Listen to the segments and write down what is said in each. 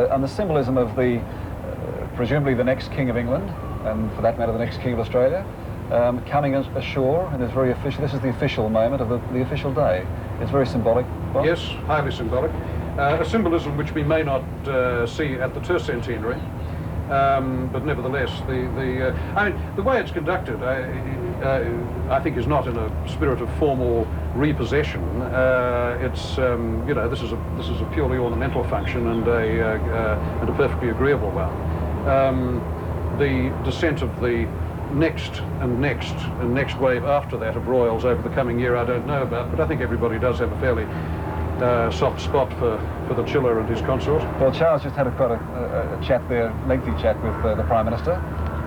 the symbolism of the presumably the next King of England, and for that matter the next King of Australia, coming ashore in this very official. This is the official moment of the official day. It's very symbolic. Bob? Yes, highly symbolic. A symbolism which we may not see at the tercentenary, but nevertheless, I mean, the way it's conducted, I think, is not in a spirit of formal repossession. It's you know, this is a purely ornamental function and a perfectly agreeable one. The descent of the next wave after that of royals over the coming year I don't know about, but I think everybody does have a fairly soft spot for the Chiller and his consort. Well, Charles just had quite a chat there, lengthy chat with the Prime Minister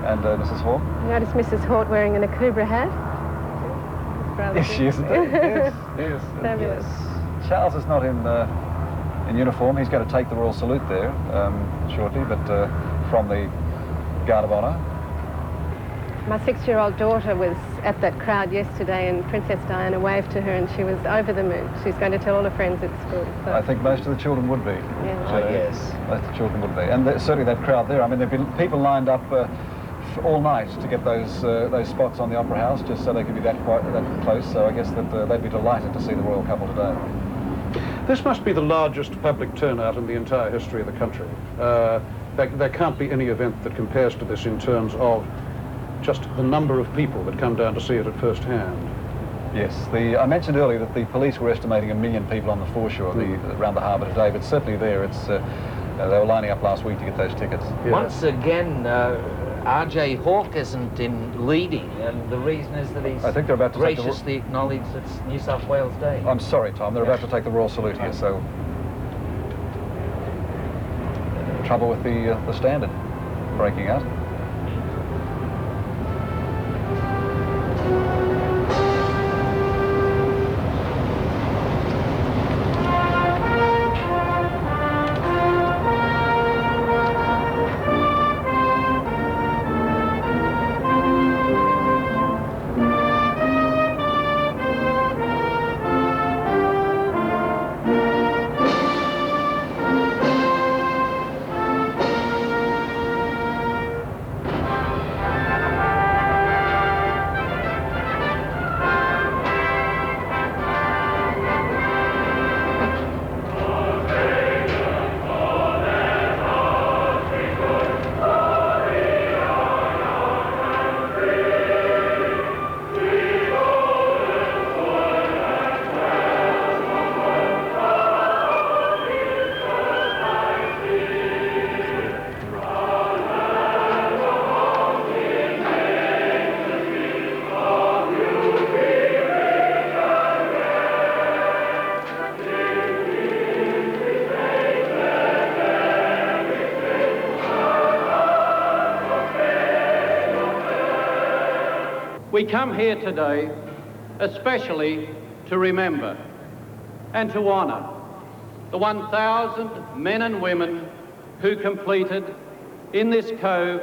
and Mrs. Hawke. Notice Mrs. Hawke wearing an Akubra hat. Yes, she is. Yes, yes. Fabulous. Yes. Charles is not in uniform. He's going to take the Royal Salute there shortly, but from the Guard of Honour. My 6-year-old daughter was at that crowd yesterday and Princess Diana waved to her and she was over the moon. She's going to tell all her friends at school. So. I think most of the children would be. Yeah. Oh, yes. Most of the children would be. And certainly that crowd there, I mean, there have been people lined up all night to get those spots on the Opera House just so they could be that close. So I guess that they'd be delighted to see the royal couple today. This must be the largest public turnout in the entire history of the country. There can't be any event that compares to this in terms of just the number of people that come down to see it at first hand. Yes, I mentioned earlier that the police were estimating 1 million people on the foreshore around the harbour today, but certainly there they were lining up last week to get those tickets. Yeah. Once again, R.J. Hawke isn't in leading, and the reason is that he's I think they're about to graciously acknowledged it's New South Wales Day. I'm sorry, Tom, they're about to take the Royal Salute here, so trouble with the standard breaking out. We come here today especially to remember and to honour the 1,000 men and women who completed in this cove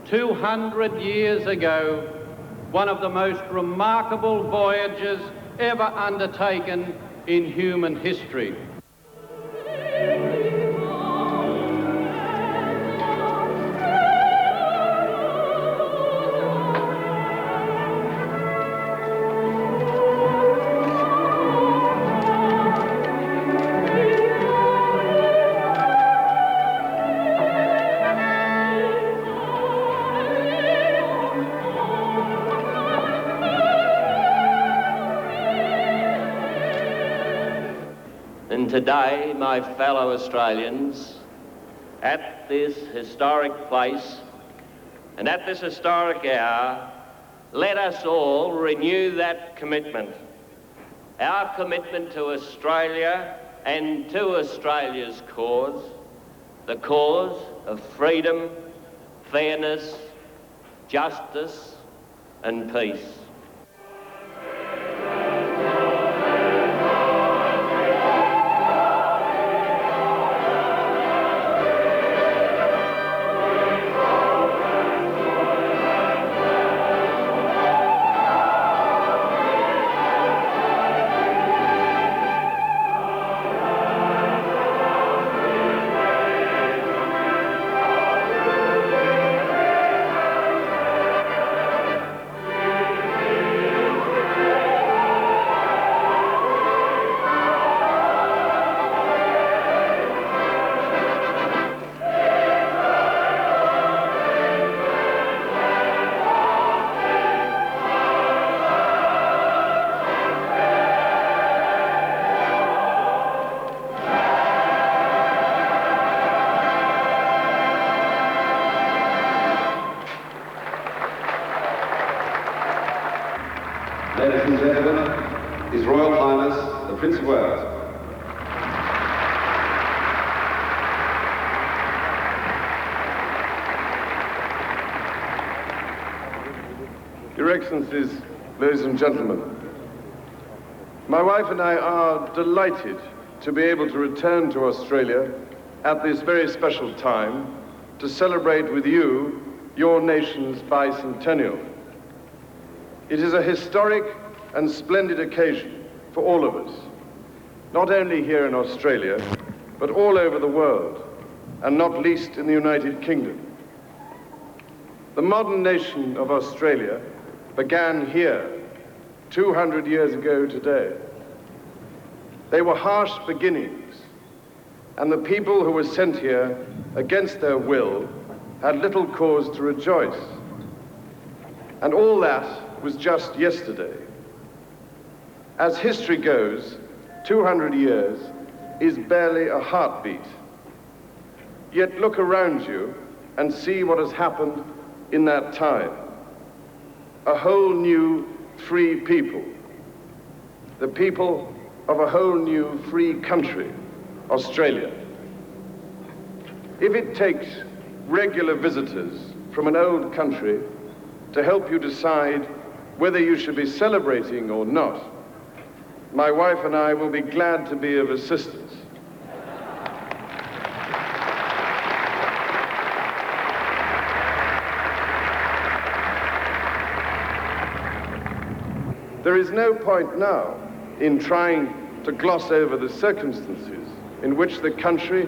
200 years ago one of the most remarkable voyages ever undertaken in human history. And today, my fellow Australians, at this historic place and at this historic hour, let us all renew that commitment. Our commitment to Australia and to Australia's cause, the cause of freedom, fairness, justice and peace. His Royal Highness, the Prince of Wales. Your Excellencies, ladies and gentlemen, my wife and I are delighted to be able to return to Australia at this very special time to celebrate with you your nation's bicentennial. It is a historic and splendid occasion for all of us, not only here in Australia, but all over the world, and not least in the United Kingdom. The modern nation of Australia began here 200 years ago today. They were harsh beginnings, and the people who were sent here against their will had little cause to rejoice. And all that was just yesterday. As history goes, 200 years is barely a heartbeat. Yet look around you and see what has happened in that time. A whole new free people. The people of a whole new free country, Australia. If it takes regular visitors from an old country to help you decide whether you should be celebrating or not, my wife and I will be glad to be of assistance. There is no point now in trying to gloss over the circumstances in which the country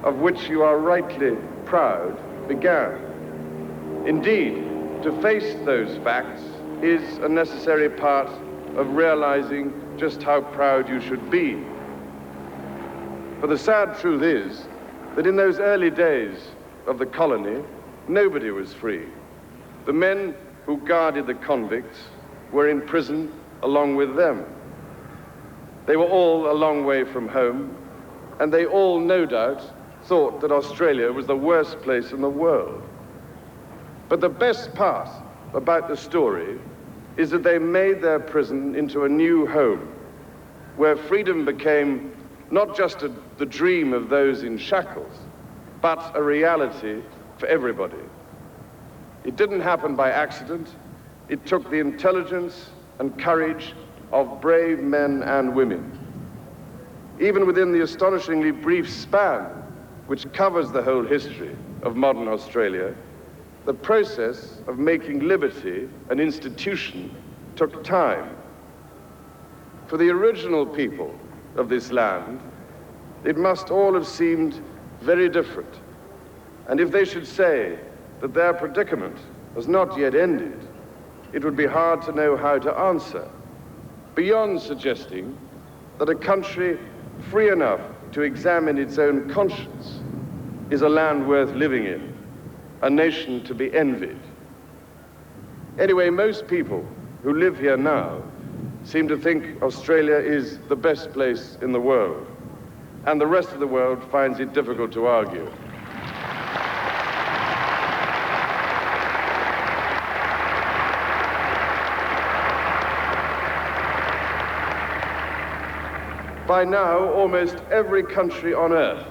of which you are rightly proud began. Indeed, to face those facts is a necessary part of realizing just how proud you should be. For the sad truth is that in those early days of the colony, nobody was free. The men who guarded the convicts were in prison along with them. They were all a long way from home, and they all, no doubt, thought that Australia was the worst place in the world. But the best part about the story is that they made their prison into a new home, where freedom became not just the dream of those in shackles, but a reality for everybody. It didn't happen by accident. It took the intelligence and courage of brave men and women. Even within the astonishingly brief span which covers the whole history of modern Australia, the process of making liberty an institution took time. For the original people of this land, it must all have seemed very different. And if they should say that their predicament has not yet ended, it would be hard to know how to answer, beyond suggesting that a country free enough to examine its own conscience is a land worth living in, a nation to be envied. Anyway, most people who live here now seem to think Australia is the best place in the world, and the rest of the world finds it difficult to argue. By now, almost every country on earth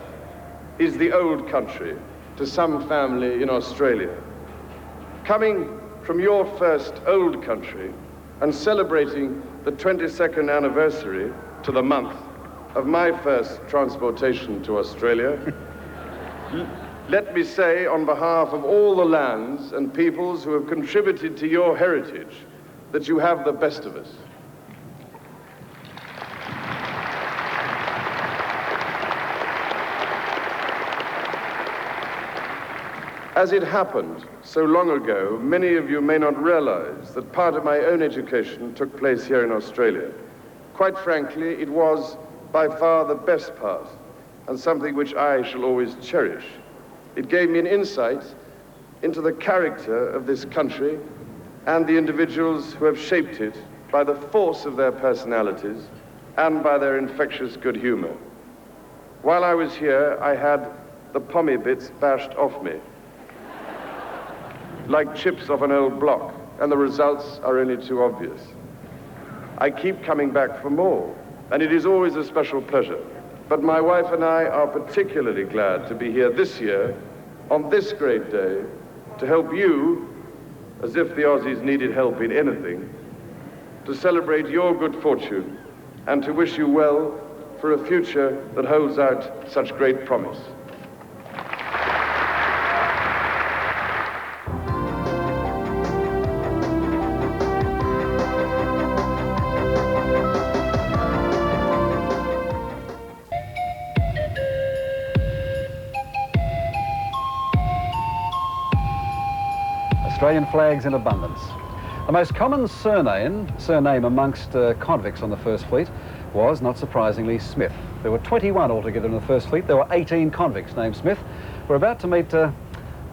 is the old country to some family in Australia. Coming from your first old country and celebrating the 22nd anniversary to the month of my first transportation to Australia, let me say on behalf of all the lands and peoples who have contributed to your heritage that you have the best of us. As it happened so long ago, many of you may not realize that part of my own education took place here in Australia. Quite frankly, it was by far the best part, and something which I shall always cherish. It gave me an insight into the character of this country and the individuals who have shaped it by the force of their personalities and by their infectious good humor. While I was here, I had the pommy bits bashed off me, like chips off an old block, and the results are only too obvious. I keep coming back for more, and it is always a special pleasure. But my wife and I are particularly glad to be here this year, on this great day, to help you, as if the Aussies needed help in anything, to celebrate your good fortune and to wish you well for a future that holds out such great promise. Australian flags in abundance. The most common surname amongst convicts on the First Fleet was, not surprisingly, Smith. There were 21 altogether in the First Fleet. There were 18 convicts named Smith. We're about to meet a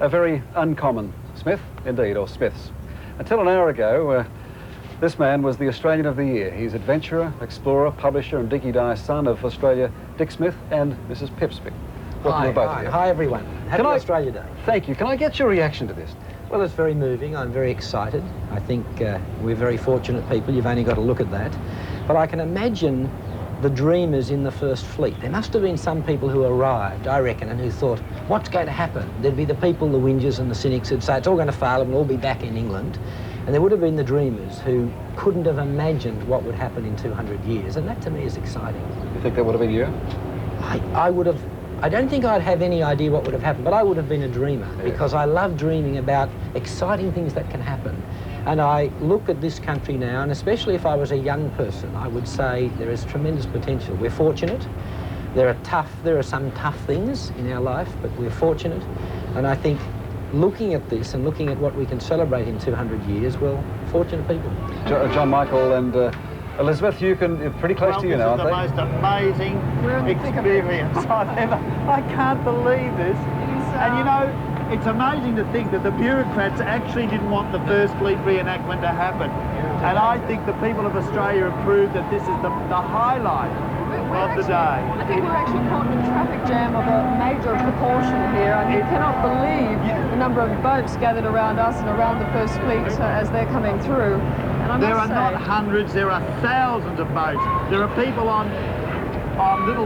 very uncommon Smith, indeed, or Smiths. Until an hour ago, this man was the Australian of the Year. He's adventurer, explorer, publisher, and Dickie Dye's son of Australia, Dick Smith, and Mrs. Pipsby. Welcome to both of you. Hi, everyone. Happy Australia Day. Thank you. Can I get your reaction to this? Well, it's very moving. I'm very excited. I think we're very fortunate people. You've only got to look at that. But I can imagine the dreamers in the First Fleet. There must have been some people who arrived, I reckon, and who thought, what's going to happen? There'd be the people, the whingers and the cynics who'd say, it's all going to fail and we'll all be back in England. And there would have been the dreamers who couldn't have imagined what would happen in 200 years. And that, to me, is exciting. You think that would have been you? I would have... I don't think I'd have any idea what would have happened, but I would have been a dreamer because I love dreaming about exciting things that can happen. And I look at this country now, and especially if I was a young person, I would say there is tremendous potential. We're fortunate. There are some tough things in our life, but we're fortunate. And I think looking at this and looking at what we can celebrate in 200 years, well, fortunate people. John Michael and Elizabeth, you can pretty close to you now, aren't they? This is the most amazing experience I've ever. I can't believe this. And you know, it's amazing to think that the bureaucrats actually didn't want the First Fleet reenactment to happen. And I think the people of Australia have proved that this is the highlight of the day. I think we're actually caught in a traffic jam of a major proportion here. I mean, you cannot believe the number of boats gathered around us and around the First Fleet as they're coming through. There are not hundreds, there are thousands of boats. There are people on little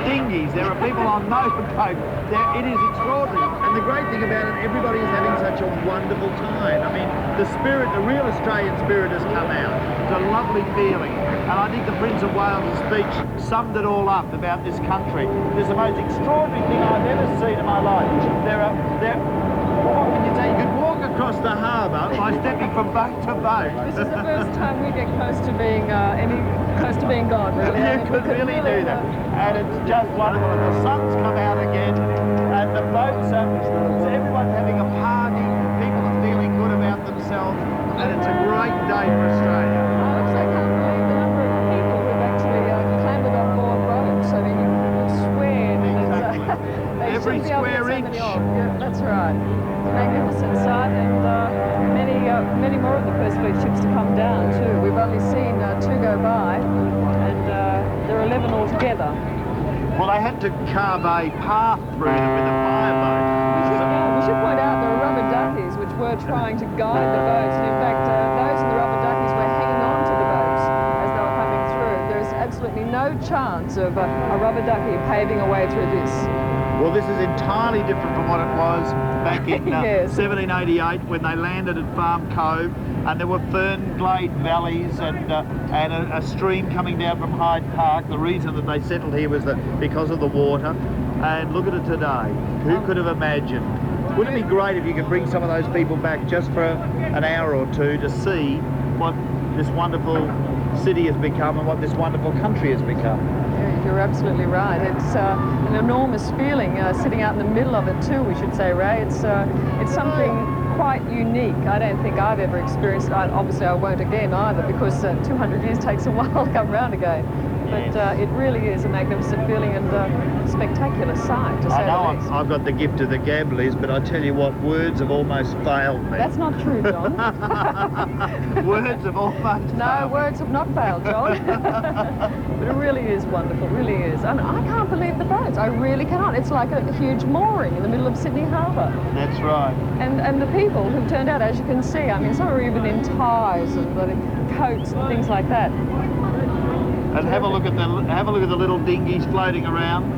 dinghies, there are people on motorboats. It is extraordinary. And the great thing about it, everybody is having such a wonderful time. I mean, the spirit, the real Australian spirit has come out. It's a lovely feeling. And I think the Prince of Wales' speech summed it all up about this country. It's the most extraordinary thing I've ever seen in my life. What can you say? You could walk across the harbour by stepping from boat to boat. This is the first time we get close to being gone, really. You could really do that. And it's just wonderful. And the sun's come out again, and the boats are, everyone's having a party, people are feeling good about themselves, and it's a great day for Australia. I also can't believe the number of people who've actually clambered on board boats. I mean, you've sweared. Exactly. Every square inch. Yeah, that's right. Magnificent sight, and many more of the First Fleet ships to come down too. We've only seen 2 go by, and there are 11 altogether. Well, they had to carve a path through them with a fireboat. We should point out there are rubber duckies which were trying to guide the boats, and in fact those in the rubber duckies were hanging on to the boats as they were coming through. There's absolutely no chance of a rubber ducky paving a way through this. Well, this is entirely different from what it was back in 1788 when they landed at Farm Cove, and there were fern-glade valleys and a stream coming down from Hyde Park. The reason that they settled here was because of the water. And look at it today. Who could have imagined? Wouldn't it be great if you could bring some of those people back just for an hour or two to see what this wonderful city has become and what this wonderful country has become? You're absolutely right. It's an enormous feeling sitting out in the middle of it too, we should say, Ray. It's something quite unique. I don't think I've ever experienced it. Obviously I won't again either, because 200 years takes a while to come round again. But it really is a magnificent feeling and a spectacular sight, to say I know the least. I've got the gift of the gab, Liz, but I tell you what, words have almost failed me. That's not true, John. Words have almost No, failed me. words have not failed, John. But it really is wonderful, really is. And I can't believe the boats. I really cannot. It's like a huge mooring in the middle of Sydney Harbour. That's right. And the people who've turned out, as you can see, I mean, some are even in ties and bloody coats and things like that. And have a look at the little dinghies floating around.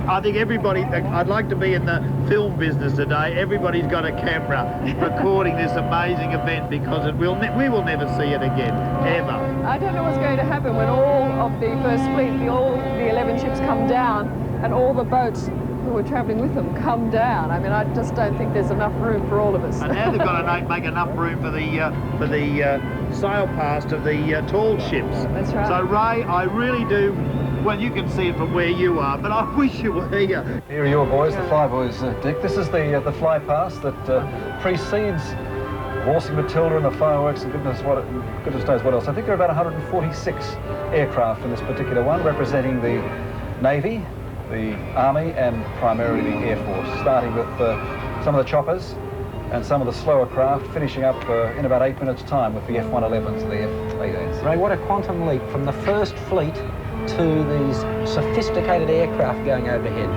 I think everybody, I'd like to be in the film business today. Everybody's got a camera recording this amazing event because we will never see it again, ever. I don't know what's going to happen when all of the First Fleet, all the 11 ships come down and all the boats who were travelling with them come down. I mean, I just don't think there's enough room for all of us. And now they've got to make enough room for the sail past of the tall ships. That's right. So Ray, I really do. Well, you can see it from where you are, but I wish you were here. Here are your boys, the fly boys, Dick. This is the fly past that precedes Waltzing Matilda and the fireworks and goodness knows what else. I think there are about 146 aircraft in this particular one, representing the Navy, the Army and primarily the Air Force, starting with some of the choppers and some of the slower craft, finishing up in about 8 minutes' time with the F-111s and the F-18s. Ray, what a quantum leap from the First Fleet to these sophisticated aircraft going overhead.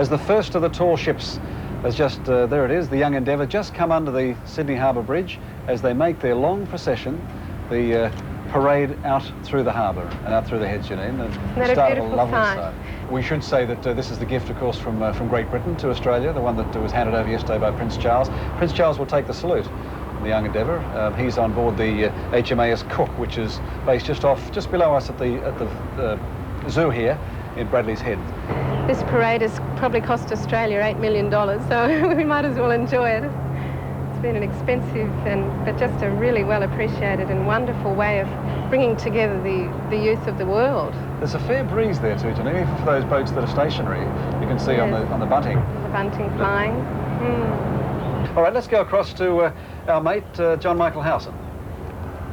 as the first of the tall ships has just, there it is, the Young Endeavour, just come under the Sydney Harbour Bridge as they make their long procession, the parade out through the harbour and out through the heads, Janine, and that a start beautiful lovely sight? sight. We should say that this is the gift, of course, from Great Britain to Australia, the one that was handed over yesterday by Prince Charles. Prince Charles will take the salute, the Young Endeavour. He's on board the HMAS Cook, which is based just below us at the zoo here in Bradley's Head. This parade has probably cost Australia $8 million, so we might as well enjoy it. It's been an expensive but just a really well appreciated and wonderful way of bringing together the youth of the world. There's a fair breeze there too, Janine, even for those boats that are stationary. You can see on the bunting. The bunting flying. All right, let's go across to our mate, John Michael Howson.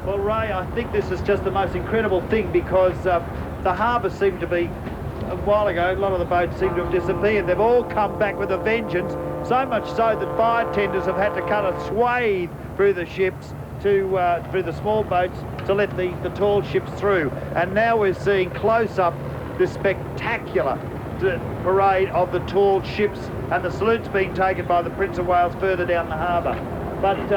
Well, Ray, I think this is just the most incredible thing because the harbour seemed to be, a while ago, a lot of the boats seem to have disappeared. They've all come back with a vengeance, so much so that fire tenders have had to cut a swathe through the ships, through the small boats, to let the tall ships through. And now we're seeing close up this spectacular parade of the tall ships, and the salute's being taken by the Prince of Wales further down the harbour. But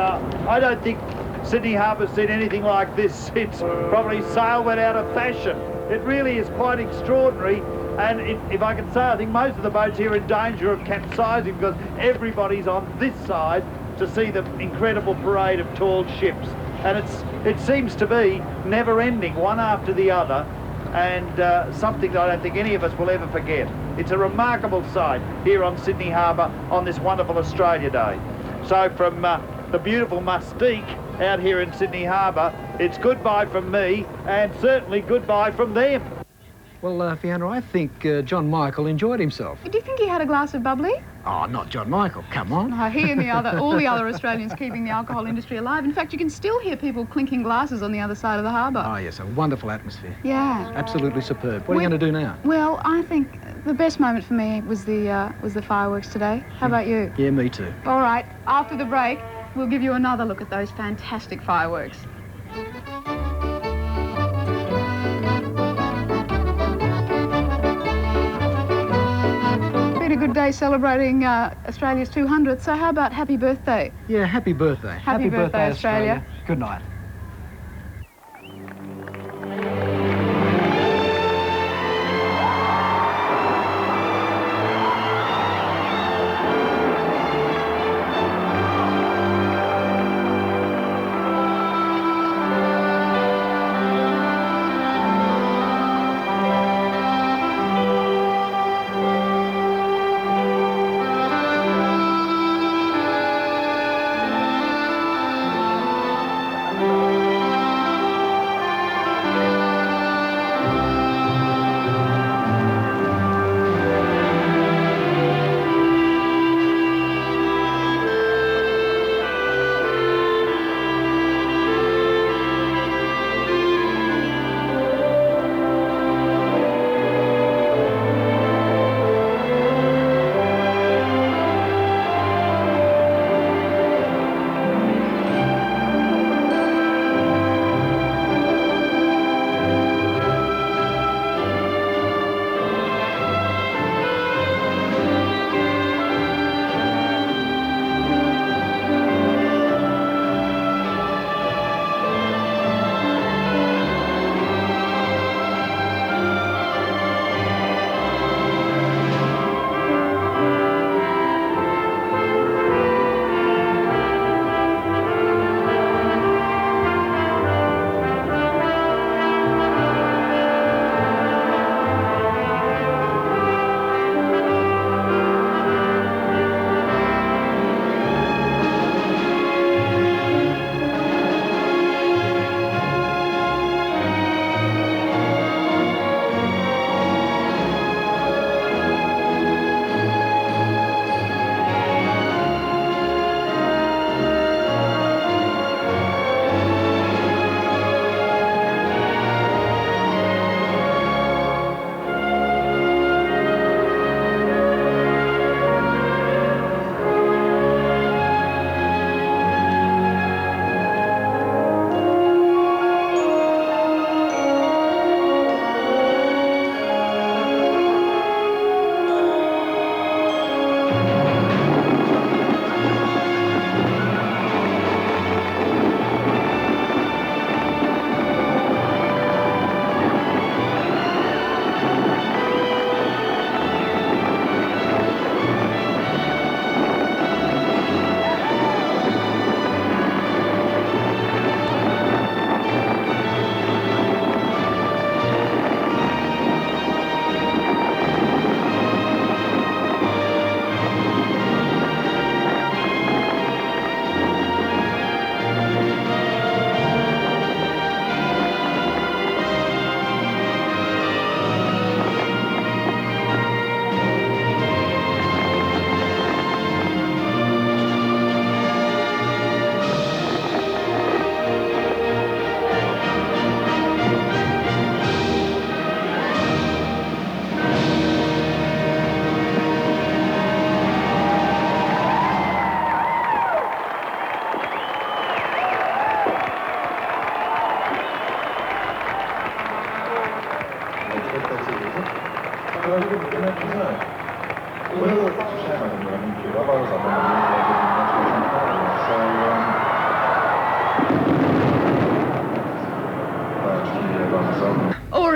I don't think Sydney Harbour's seen anything like this since probably sail went out of fashion. It really is quite extraordinary, and if I can say, I think most of the boats here are in danger of capsizing because everybody's on this side to see the incredible parade of tall ships. And it seems to be never-ending, one after the other, and something that I don't think any of us will ever forget. It's a remarkable sight here on Sydney Harbour on this wonderful Australia Day. So from the beautiful Mustique out here in Sydney Harbour, it's goodbye from me and certainly goodbye from them. Well, Fiona, I think John Michael enjoyed himself. Do you think he had a glass of bubbly? Oh, not John Michael, come on. No, he and all the other Australians keeping the alcohol industry alive. In fact, you can still hear people clinking glasses on the other side of the harbour. Oh, yes, a wonderful atmosphere. Yeah. Absolutely superb. What are you going to do now? Well, I think the best moment for me was the fireworks today. How about you? Yeah, me too. All right, after the break, we'll give you another look at those fantastic fireworks. Been a good day celebrating Australia's 200th, so how about happy birthday? Yeah, happy birthday. Happy birthday, Australia. Good night.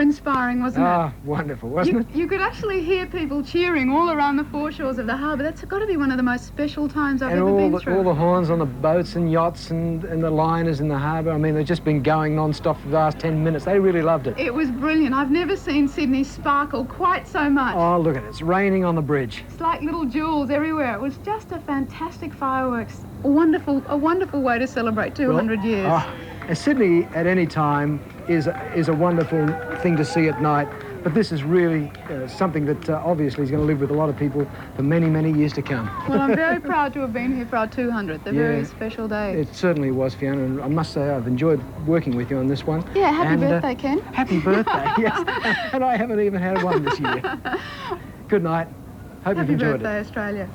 awe-inspiring, wasn't it? Ah, wonderful, wasn't it? You could actually hear people cheering all around the foreshores of the harbour. That's got to be one of the most special times I've ever been through. All the horns on the boats and yachts and the liners in the harbour. I mean, they've just been going non-stop for the last 10 minutes. They really loved it. It was brilliant. I've never seen Sydney sparkle quite so much. Oh, look at it. It's raining on the bridge. It's like little jewels everywhere. It was just a fantastic fireworks. A wonderful way to celebrate 200 years. Sydney at any time is a wonderful thing to see at night, but this is really something that obviously is going to live with a lot of people for many, many years to come. Well, I'm very proud to have been here for our 200th, a very special day. It certainly was, Fiona, and I must say I've enjoyed working with you on this one. Yeah, happy birthday, Ken. Happy birthday, yes. And I haven't even had one this year. Good night. Hope you've enjoyed it. Happy birthday, Australia.